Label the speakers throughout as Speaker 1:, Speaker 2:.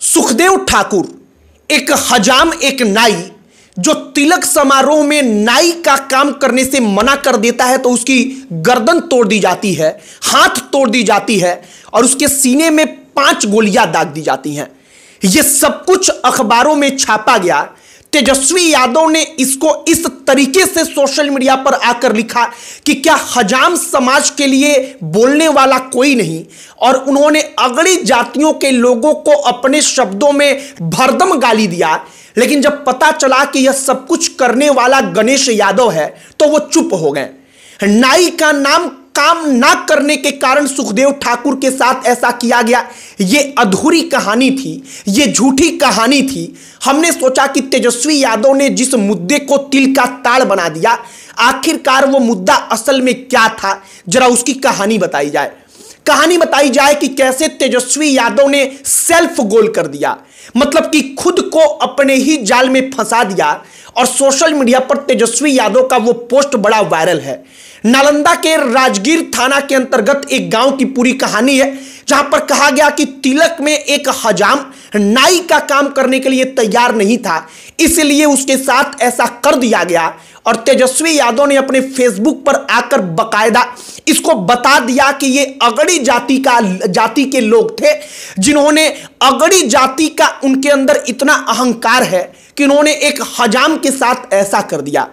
Speaker 1: सुखदेव ठाकुर एक हजाम, एक नाई जो तिलक समारोह में नाई का काम करने से मना कर देता है तो उसकी गर्दन तोड़ दी जाती है, हाथ तोड़ दी जाती है और उसके सीने में 5 गोलियां दाग दी जाती हैं। यह सब कुछ अखबारों में छापा गया। तेजस्वी यादव ने इसको इस तरीके से सोशल मीडिया पर आकर लिखा कि क्या हजाम समाज के लिए बोलने वाला कोई नहीं, और उन्होंने अगड़ी जातियों के लोगों को अपने शब्दों में भरदम गाली दिया। लेकिन जब पता चला कि यह सब कुछ करने वाला गणेश यादव है तो वो चुप हो गए। नाई का नाम काम ना करने के कारण सुखदेव ठाकुर के साथ ऐसा किया गया। यह अधूरी कहानी थी, यह झूठी कहानी थी। हमने सोचा कि तेजस्वी यादव ने जिस मुद्दे को तिल का ताड़ बना दिया, आखिरकार वो मुद्दा असल में क्या था, जरा उसकी कहानी बताई जाए। कहानी बताई जाए कि कैसे तेजस्वी यादव ने सेल्फ गोल कर दिया, मतलब कि खुद को अपने ही जाल में फंसा दिया। और सोशल मीडिया पर तेजस्वी यादव का वो पोस्ट बड़ा वायरल है। नालंदा के राजगीर थाना के अंतर्गत एक गांव की पूरी कहानी है, जहां पर कहा गया कि तिलक में एक हजाम नाई का काम करने के लिए तैयार नहीं था, इसलिए उसके साथ ऐसा कर दिया गया। और तेजस्वी यादव ने अपने फेसबुक पर आकर बकायदा इसको बता दिया कि ये अगड़ी जाति के लोग थे, जिन्होंने अगड़ी जाति का उनके अंदर इतना अहंकार है कि उन्होंने एक हजाम के साथ ऐसा कर दिया।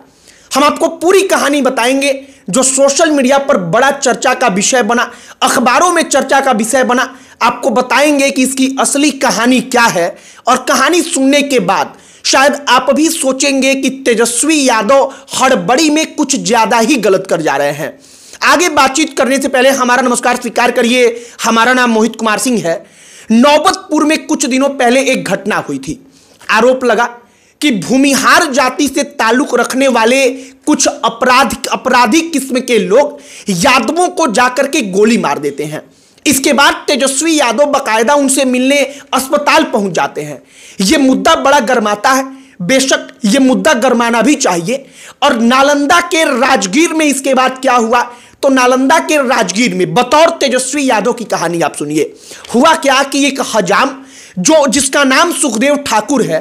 Speaker 1: हम आपको पूरी कहानी बताएंगे जो सोशल मीडिया पर बड़ा चर्चा का विषय बना, अखबारों में चर्चा का विषय बना। आपको बताएंगे कि इसकी असली कहानी क्या है, और कहानी सुनने के बाद शायद आप भी सोचेंगे कि तेजस्वी यादव हड़बड़ी में कुछ ज्यादा ही गलत कर जा रहे हैं। आगे बातचीत करने से पहले हमारा नमस्कार स्वीकार करिए। हमारा नाम मोहित कुमार सिंह है। नौबतपुर में कुछ दिनों पहले एक घटना हुई थी। आरोप लगा कि भूमिहार जाति से ताल्लुक रखने वाले कुछ अपराधी किस्म के लोग यादवों को जाकर के गोली मार देते हैं। इसके बाद तेजस्वी यादव बकायदा उनसे मिलने अस्पताल पहुंच जाते हैं। यह मुद्दा बड़ा गर्माता है, बेशक यह मुद्दा गर्माना भी चाहिए। और नालंदा के राजगीर में इसके बाद क्या हुआ, तो नालंदा के राजगीर में बतौर तेजस्वी यादव की कहानी आप सुनिए। हुआ क्या कि एक हजाम जिसका नाम सुखदेव ठाकुर है,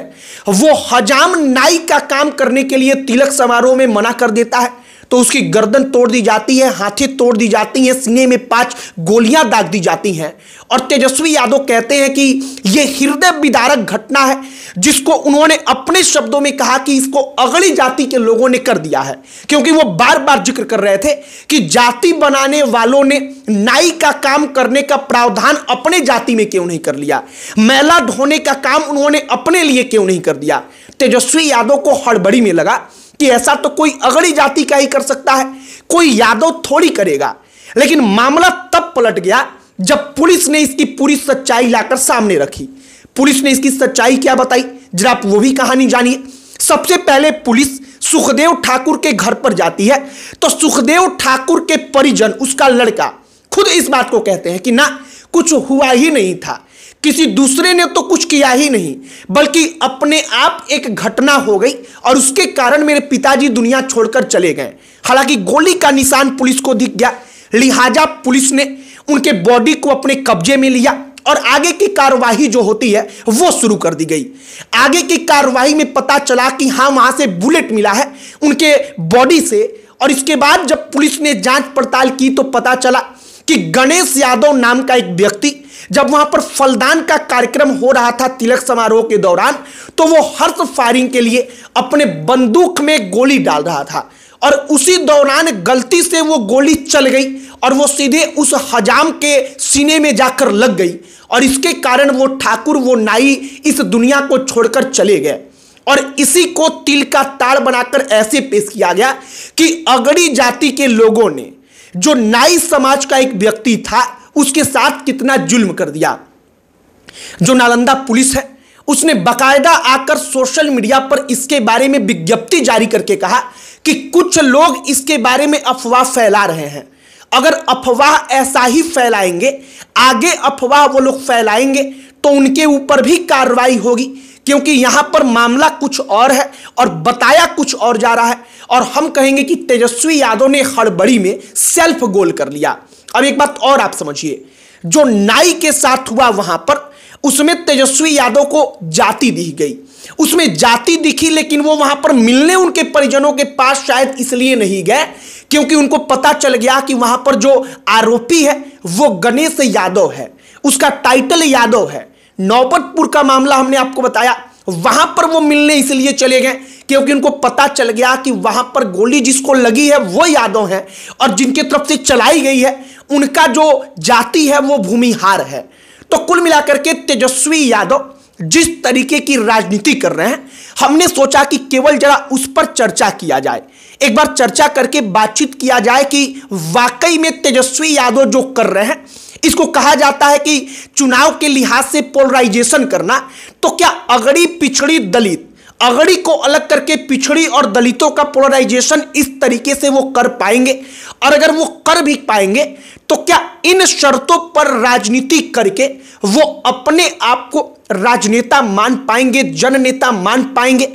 Speaker 1: वो हजाम नाई का काम करने के लिए तिलक समारोह में मना कर देता है तो उसकी गर्दन तोड़ दी जाती है, हाथें तोड़ दी जाती हैं, सीने में 5 गोलियां दाग दी जाती हैं। और तेजस्वी यादव कहते हैं कि यह हृदय विदारक घटना है, जिसको उन्होंने अपने शब्दों में कहा कि इसको अगड़ी जाति के लोगों ने कर दिया है, क्योंकि वो बार बार जिक्र कर रहे थे कि जाति बनाने वालों ने नाई का काम करने का प्रावधान अपने जाति में क्यों नहीं कर लिया, मैला ढोने का काम उन्होंने अपने लिए क्यों नहीं कर दिया। तेजस्वी यादव को हड़बड़ी में लगा कि ऐसा तो कोई अगड़ी जाति का ही कर सकता है, कोई यादव थोड़ी करेगा। लेकिन मामला तब पलट गया जब पुलिस ने इसकी पूरी सच्चाई लाकर सामने रखी। पुलिस ने इसकी सच्चाई क्या बताई, जरा आप वो भी कहानी जानिए। सबसे पहले पुलिस सुखदेव ठाकुर के घर पर जाती है तो सुखदेव ठाकुर के परिजन, उसका लड़का, खुद इस बात को कहते हैं कि ना, कुछ हुआ ही नहीं था, किसी दूसरे ने तो कुछ किया ही नहीं, बल्कि अपने आप एक घटना हो गई और उसके कारण मेरे पिताजी दुनिया छोड़कर चले गए। हालांकि गोली का निशान पुलिस को दिख गया, लिहाजा पुलिस ने उनके बॉडी को अपने कब्जे में लिया और आगे की कार्रवाई जो होती है वो शुरू कर दी गई। आगे की कार्रवाई में पता चला कि हाँ, वहां से बुलेट मिला है उनके बॉडी से। और इसके बाद जब पुलिस ने जांच पड़ताल की तो पता चला कि गणेश यादव नाम का एक व्यक्ति जब वहां पर फलदान का कार्यक्रम हो रहा था तिलक समारोह के दौरान, तो वो हर्ष फायरिंग के लिए अपने बंदूक में गोली डाल रहा था और उसी दौरान गलती से वो गोली चल गई और वो सीधे उस हजाम के सीने में जाकर लग गई। और इसके कारण वो ठाकुर, वो नाई इस दुनिया को छोड़कर चले गए। और इसी को तिल का ताड़ बनाकर ऐसे पेश किया गया कि अगड़ी जाति के लोगों ने जो नाई समाज का एक व्यक्ति था उसके साथ कितना जुल्म कर दिया। जो नालंदा पुलिस है उसने बकायदा आकर सोशल मीडिया पर इसके बारे में विज्ञप्ति जारी करके कहा कि कुछ लोग इसके बारे में अफवाह फैला रहे हैं। अगर अफवाह ऐसा ही फैलाएंगे, आगे अफवाह वो लोग फैलाएंगे तो उनके ऊपर भी कार्रवाई होगी, क्योंकि यहां पर मामला कुछ और है और बताया कुछ और जा रहा है। और हम कहेंगे कि तेजस्वी यादव ने हड़बड़ी में सेल्फ गोल कर लिया। अब एक बात और आप समझिए, जो नाई के साथ हुआ वहां पर, उसमें तेजस्वी यादव को जाति दी गई, उसमें जाति दिखी, लेकिन वो वहां पर मिलने उनके परिजनों के पास शायद इसलिए नहीं गए क्योंकि उनको पता चल गया कि वहां पर जो आरोपी है वो गणेश यादव है, उसका टाइटल यादव है। नौबतपुर का मामला हमने आपको बताया, वहां पर वो मिलने इसलिए चले गए क्योंकि उनको पता चल गया कि वहां पर गोली जिसको लगी है वो यादव है और जिनके तरफ से चलाई गई है उनका जो जाति है वो भूमिहार है। तो कुल मिलाकर के तेजस्वी यादव जिस तरीके की राजनीति कर रहे हैं, हमने सोचा कि केवल जरा उस पर चर्चा किया जाए, एक बार चर्चा करके बातचीत किया जाए कि वाकई में तेजस्वी यादव जो कर रहे हैं, इसको कहा जाता है कि चुनाव के लिहाज से पोलराइजेशन करना। तो क्या अगड़ी पिछड़ी दलित, अगड़ी को अलग करके पिछड़ी और दलितों का पोलराइजेशन इस तरीके से वो कर पाएंगे? और अगर वो कर भी पाएंगे तो क्या इन शर्तों पर राजनीति करके वो अपने आप को राजनेता मान पाएंगे, जननेता मान पाएंगे?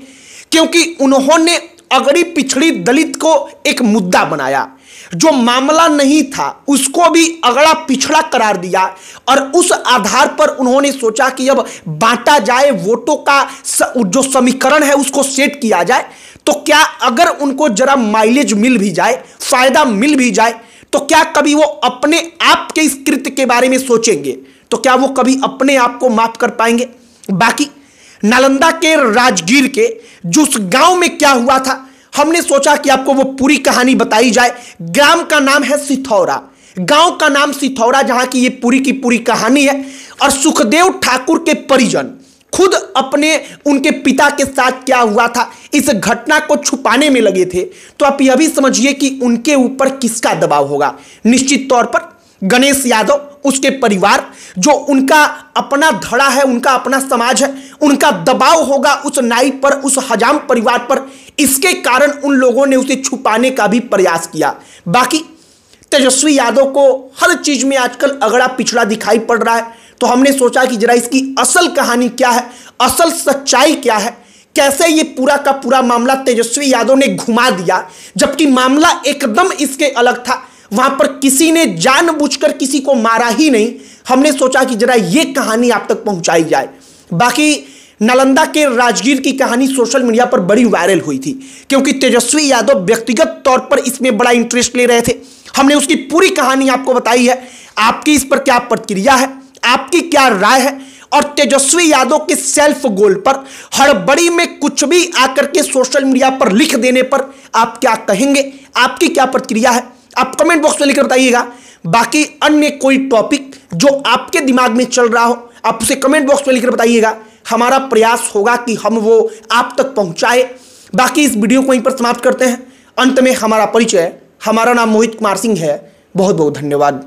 Speaker 1: क्योंकि उन्होंने अगड़ी पिछड़ी दलित को एक मुद्दा बनाया, जो मामला नहीं था उसको भी अगड़ा पिछड़ा करार दिया और उस आधार पर उन्होंने सोचा कि अब बांटा जाए, वोटों का जो समीकरण है उसको सेट किया जाए। तो क्या अगर उनको जरा माइलेज मिल भी जाए, फायदा मिल भी जाए, तो क्या कभी वो अपने आप के इस कृत्य के बारे में सोचेंगे? तो क्या वो कभी अपने आप को माफ कर पाएंगे? बाकी नालंदा के राजगीर के जिस गांव में क्या हुआ था, हमने सोचा कि आपको वो पूरी कहानी बताई जाए। ग्राम का नाम है सिथौरा, गांव का नाम सिथौरा, जहां की ये पूरी की पूरी कहानी है। और सुखदेव ठाकुर के परिजन खुद अपने उनके पिता के साथ क्या हुआ था इस घटना को छुपाने में लगे थे। तो आप यह भी समझिए कि उनके ऊपर किसका दबाव होगा। निश्चित तौर पर गणेश यादव, उसके परिवार, जो उनका अपना धड़ा है, उनका अपना समाज है, उनका दबाव होगा उस नाई पर, उस हजाम परिवार पर। इसके कारण उन लोगों ने उसे छुपाने का भी प्रयास किया। बाकी तेजस्वी यादव को हर चीज में आजकल अगड़ा पिछड़ा दिखाई पड़ रहा है, तो हमने सोचा कि जरा इसकी असल कहानी क्या है, असल सच्चाई क्या है, कैसे ये पूरा का पूरा मामला तेजस्वी यादव ने घुमा दिया, जबकि मामला एकदम इसके अलग था। वहां पर किसी ने जानबूझकर किसी को मारा ही नहीं। हमने सोचा कि जरा ये कहानी आप तक पहुंचाई जाए। बाकी नालंदा के राजगीर की कहानी सोशल मीडिया पर बड़ी वायरल हुई थी क्योंकि तेजस्वी यादव व्यक्तिगत तौर पर इसमें बड़ा इंटरेस्ट ले रहे थे। हमने उसकी पूरी कहानी आपको बताई है। आपकी इस पर क्या प्रतिक्रिया है, आपकी क्या राय है? और तेजस्वी यादव के सेल्फ गोल पर हड़बड़ी में कुछ भी आकर के सोशल मीडिया पर लिख देने पर आप क्या कहेंगे? आपकी क्या प्रतिक्रिया है? आप कमेंट बॉक्स में लिखकर बताइएगा। बाकी अन्य कोई टॉपिक जो आपके दिमाग में चल रहा हो, आप उसे कमेंट बॉक्स में लिखकर बताइएगा। हमारा प्रयास होगा कि हम वो आप तक पहुंचाए। बाकी इस वीडियो को यहीं पर समाप्त करते हैं। अंत में हमारा परिचय, हमारा नाम मोहित कुमार सिंह है। बहुत बहुत धन्यवाद।